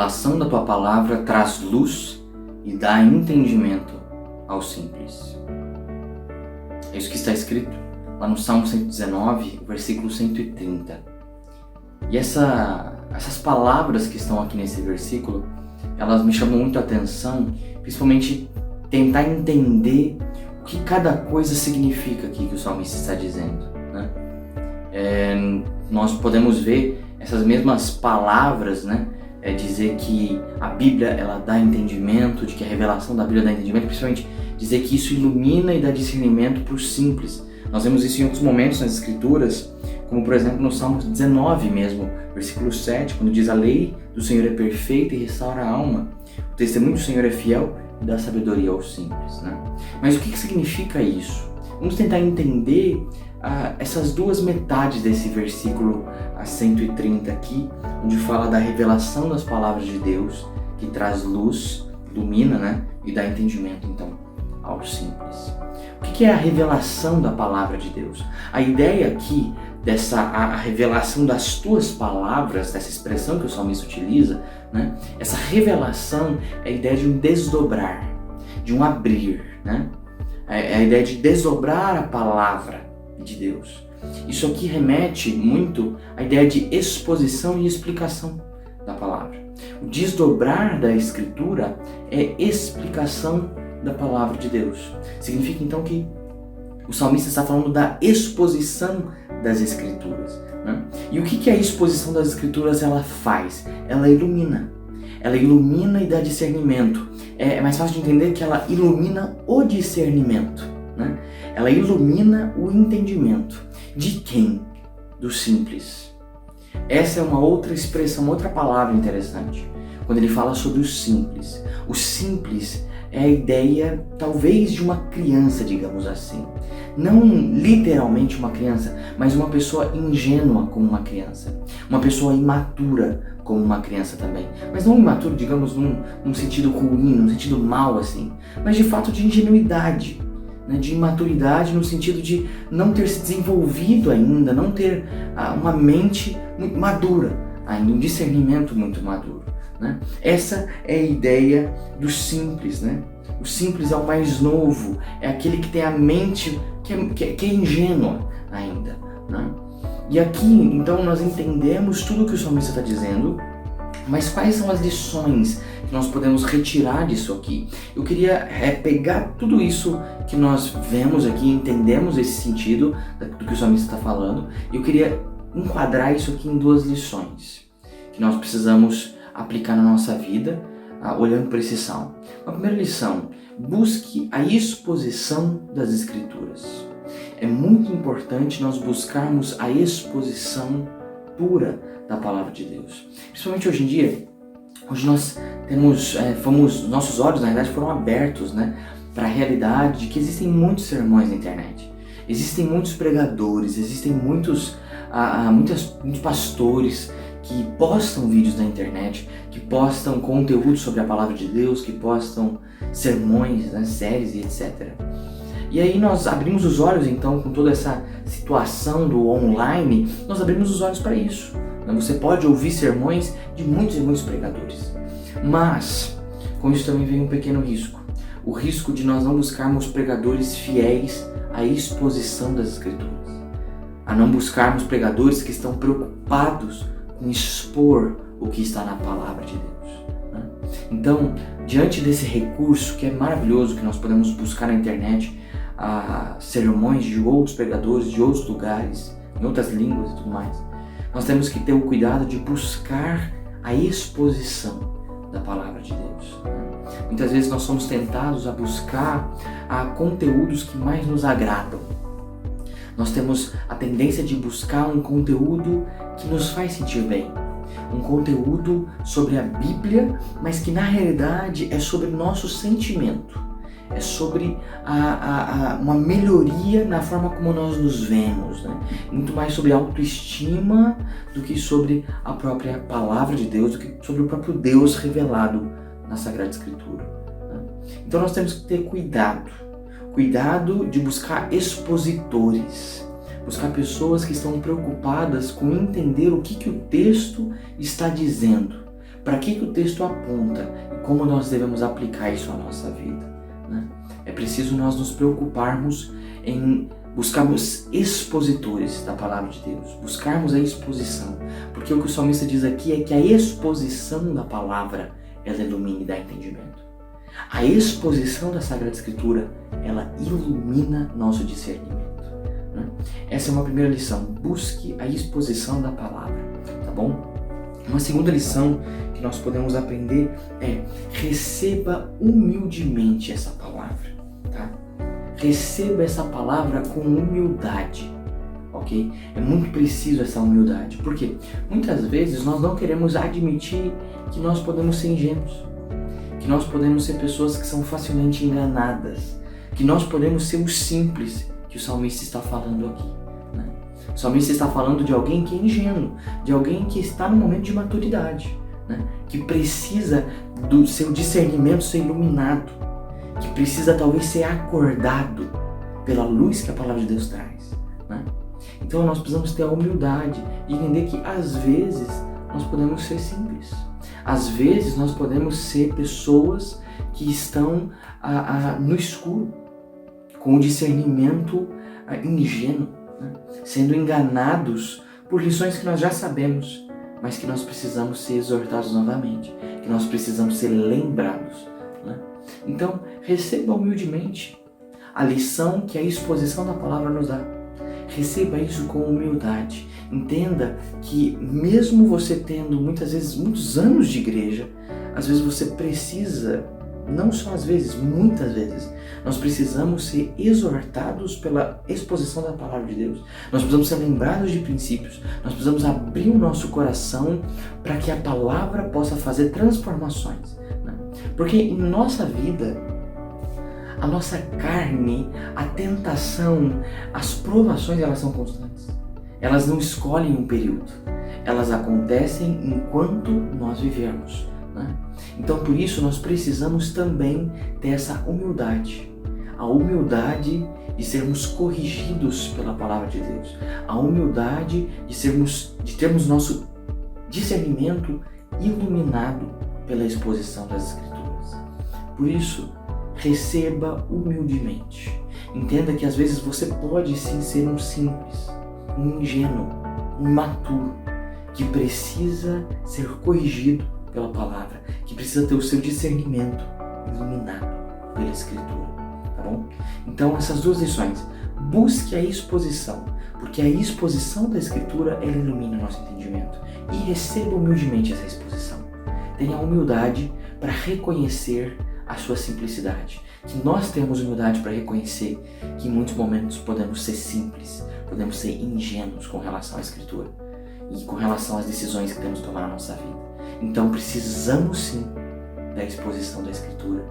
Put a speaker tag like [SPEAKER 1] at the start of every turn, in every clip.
[SPEAKER 1] revelação da tua palavra traz luz e dá entendimento ao simples. É isso que está escrito lá no Salmo 119, versículo 130. E essas palavras que estão aqui nesse versículo, elas me chamam muito a atenção, principalmente tentar entender o que cada coisa significa aqui que o salmista está dizendo, né? Nós podemos ver essas mesmas palavras, né? Dizer que a Bíblia ela dá entendimento, de que a revelação da Bíblia dá entendimento, principalmente dizer que isso ilumina e dá discernimento para os simples. Nós vemos isso em outros momentos nas Escrituras, como por exemplo no Salmo 19 mesmo, versículo 7, quando diz: a lei do Senhor é perfeita e restaura a alma, o testemunho do Senhor é fiel e dá sabedoria aos simples, né? Mas o que significa isso? Vamos tentar entender essas duas metades desse versículo 130 aqui, onde fala da revelação das palavras de Deus, que traz luz, ilumina, né? E dá entendimento então aos simples. O que é a revelação da palavra de Deus? A ideia aqui a revelação das tuas palavras, dessa expressão que o salmista utiliza, né? Essa revelação é a ideia de um desdobrar, de um abrir, né? É a ideia de desdobrar a palavra de Deus. Isso aqui remete muito à ideia de exposição e explicação da palavra. O desdobrar da Escritura é explicação da palavra de Deus. Significa então que o salmista está falando da exposição das Escrituras, né? E o que a exposição das Escrituras ela faz? Ela ilumina. Ela ilumina e dá discernimento. É mais fácil de entender que ela ilumina o discernimento, né? Ela ilumina o entendimento. De quem? Do simples. Essa é uma outra expressão, uma outra palavra interessante. Quando ele fala sobre o simples. O simples é a ideia, talvez, de uma criança, digamos assim. Não literalmente uma criança, mas uma pessoa ingênua como uma criança. Uma pessoa imatura como uma criança também. Mas não imaturo, digamos, num sentido ruim, num sentido mal, assim. Mas de fato de ingenuidade, né? De imaturidade no sentido de não ter se desenvolvido ainda, não ter uma mente muito madura ainda, um discernimento muito maduro, né? Essa é a ideia do simples, né? O simples é o mais novo, é aquele que tem a mente que é ingênua ainda, né? E aqui, então, nós entendemos tudo o que o salmista está dizendo, mas quais são as lições que nós podemos retirar disso aqui? Eu queria pegar tudo isso que nós vemos aqui, entendemos esse sentido do que o salmista está falando, e eu queria enquadrar isso aqui em duas lições que nós precisamos aplicar na nossa vida, olhando para esse salmo. A primeira lição: busque a exposição das Escrituras. É muito importante nós buscarmos a exposição pura da palavra de Deus. Principalmente hoje em dia, hoje nós temos, nossos olhos na verdade foram abertos, né, para a realidade de que existem muitos sermões na internet. Existem muitos pregadores, existem muitos pastores que postam vídeos na internet, que postam conteúdo sobre a palavra de Deus, que postam sermões, né, séries e etc. E aí nós abrimos os olhos então com toda essa situação do online, nós abrimos os olhos para isso. Você pode ouvir sermões de muitos e muitos pregadores, mas com isso também vem um pequeno risco. O risco de nós não buscarmos pregadores fiéis à exposição das Escrituras, a não buscarmos pregadores que estão preocupados com expor o que está na palavra de Deus, né? Então, diante desse recurso que é maravilhoso, que nós podemos buscar na internet, sermões de outros pregadores, de outros lugares, em outras línguas e tudo mais, nós temos que ter o cuidado de buscar a exposição da palavra de Deus, né? Muitas vezes nós somos tentados a buscar conteúdos que mais nos agradam. Nós temos a tendência de buscar um conteúdo que nos faz sentir bem, um conteúdo sobre a Bíblia, mas que na realidade é sobre nosso sentimento, é sobre uma melhoria na forma como nós nos vemos, né? Muito mais sobre autoestima do que sobre a própria palavra de Deus, do que sobre o próprio Deus revelado na Sagrada Escritura, né? Então nós temos que ter cuidado de buscar expositores, buscar pessoas que estão preocupadas com entender o que o texto está dizendo, para que o texto aponta e como nós devemos aplicar isso à nossa vida, né? É preciso nós nos preocuparmos em buscarmos expositores da palavra de Deus, buscarmos a exposição, porque o que o salmista diz aqui é que a exposição da palavra, ela ilumina e dá entendimento. A exposição da Sagrada Escritura, ela ilumina nosso discernimento, né? Essa é uma primeira lição, busque a exposição da palavra, tá bom? Uma segunda lição que nós podemos aprender é: receba humildemente essa palavra, tá? Receba essa palavra com humildade, ok? É muito preciso essa humildade, porque muitas vezes nós não queremos admitir que nós podemos ser ingênuos, que nós podemos ser pessoas que são facilmente enganadas, que nós podemos ser o simples que o salmista está falando aqui, né? O salmista está falando de alguém que é ingênuo, de alguém que está no momento de maturidade, né? Que precisa do seu discernimento ser iluminado, que precisa talvez ser acordado pela luz que a palavra de Deus traz, né? Então nós precisamos ter a humildade de entender que às vezes nós podemos ser simples, às vezes nós podemos ser pessoas que estão no escuro, com o discernimento ingênuo, né? Sendo enganados por lições que nós já sabemos, mas que nós precisamos ser exortados novamente, que nós precisamos ser lembrados, né? Então, receba humildemente a lição que a exposição da palavra nos dá. Receba isso com humildade. Entenda que mesmo você tendo muitas vezes muitos anos de igreja, às vezes você precisa, não só às vezes, muitas vezes, nós precisamos ser exortados pela exposição da palavra de Deus. Nós precisamos ser lembrados de princípios. Nós precisamos abrir o nosso coração para que a palavra possa fazer transformações, né? Porque em nossa vida, a nossa carne, a tentação, as provações, elas são constantes. Elas não escolhem um período. Elas acontecem enquanto nós vivemos, né? Então, por isso, nós precisamos também ter essa humildade. A humildade de sermos corrigidos pela palavra de Deus. A humildade de termos nosso discernimento iluminado pela exposição das Escrituras. Por isso, receba humildemente. Entenda que às vezes você pode sim ser um simples, um ingênuo, um imaturo, que precisa ser corrigido pela palavra, que precisa ter o seu discernimento iluminado pela Escritura, tá bom? Então, essas duas lições: busque a exposição, porque a exposição da Escritura, ela ilumina o nosso entendimento, e receba humildemente essa exposição. Tenha humildade para reconhecer a sua simplicidade, que nós temos humildade para reconhecer que em muitos momentos podemos ser simples, podemos ser ingênuos com relação à Escritura e com relação às decisões que temos que tomar na nossa vida. Então precisamos sim da exposição da Escritura,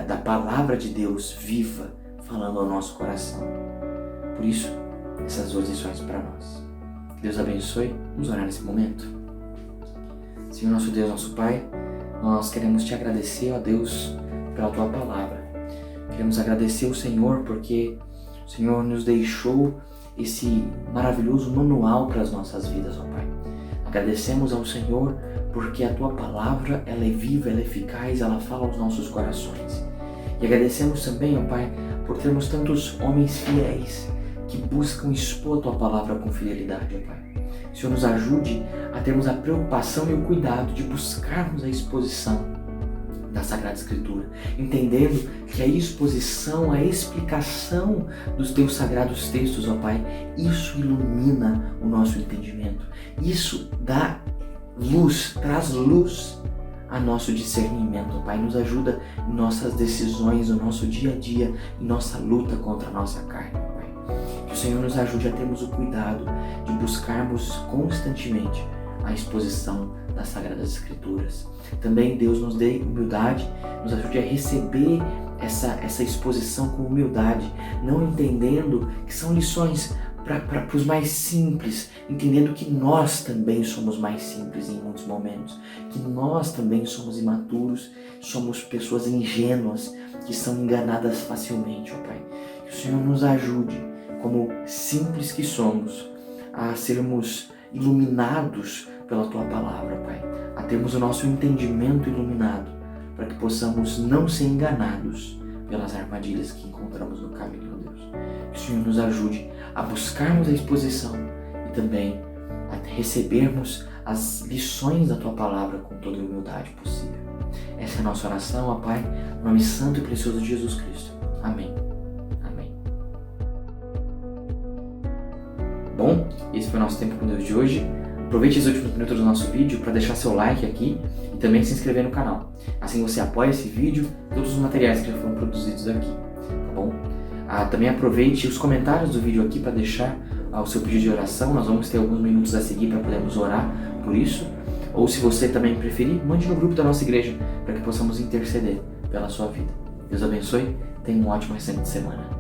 [SPEAKER 1] da palavra de Deus viva, falando ao nosso coração. Por isso, essas duas lições para nós. Que Deus abençoe. Vamos orar nesse momento. Senhor nosso Deus, nosso Pai, nós queremos te agradecer, ó Deus, pela tua palavra. Queremos agradecer ao Senhor porque o Senhor nos deixou esse maravilhoso manual para as nossas vidas, ó Pai. Agradecemos ao Senhor porque a tua palavra, ela é viva, ela é eficaz, ela fala aos nossos corações. E agradecemos também, ó Pai, por termos tantos homens fiéis que buscam expor a tua palavra com fidelidade, ó Pai. O Senhor nos ajude a termos a preocupação e o cuidado de buscarmos a exposição da Sagrada Escritura, entendendo que a exposição, a explicação dos teus sagrados textos, ó Pai, isso ilumina o nosso entendimento, isso dá luz, traz luz a nosso discernimento, ó Pai, nos ajuda em nossas decisões, no nosso dia a dia, em nossa luta contra a nossa carne, ó Pai. Que o Senhor nos ajude a termos o cuidado de buscarmos constantemente a exposição das Sagradas Escrituras. Também Deus nos dê humildade, nos ajude a receber essa exposição com humildade, não entendendo que são lições para os mais simples, entendendo que nós também somos mais simples em muitos momentos, que nós também somos imaturos, somos pessoas ingênuas que são enganadas facilmente, ó Pai. Que o Senhor nos ajude, como simples que somos, a sermos iluminados pela Tua Palavra, Pai, a termos o nosso entendimento iluminado, para que possamos não ser enganados pelas armadilhas que encontramos no caminho, ó Deus. Que o Senhor nos ajude a buscarmos a exposição e também a recebermos as lições da Tua Palavra com toda a humildade possível. Essa é a nossa oração, ó Pai, no nome santo e precioso de Jesus Cristo. Amém. Amém. Bom, esse foi o nosso tempo com Deus de hoje. Aproveite os últimos minutos do nosso vídeo para deixar seu like aqui e também se inscrever no canal. Assim você apoia esse vídeo e todos os materiais que já foram produzidos aqui, tá bom? Também aproveite os comentários do vídeo aqui para deixar o seu pedido de oração. Nós vamos ter alguns minutos a seguir para podermos orar por isso. Ou se você também preferir, mande no grupo da nossa igreja para que possamos interceder pela sua vida. Deus abençoe, tenha um ótimo restante de semana.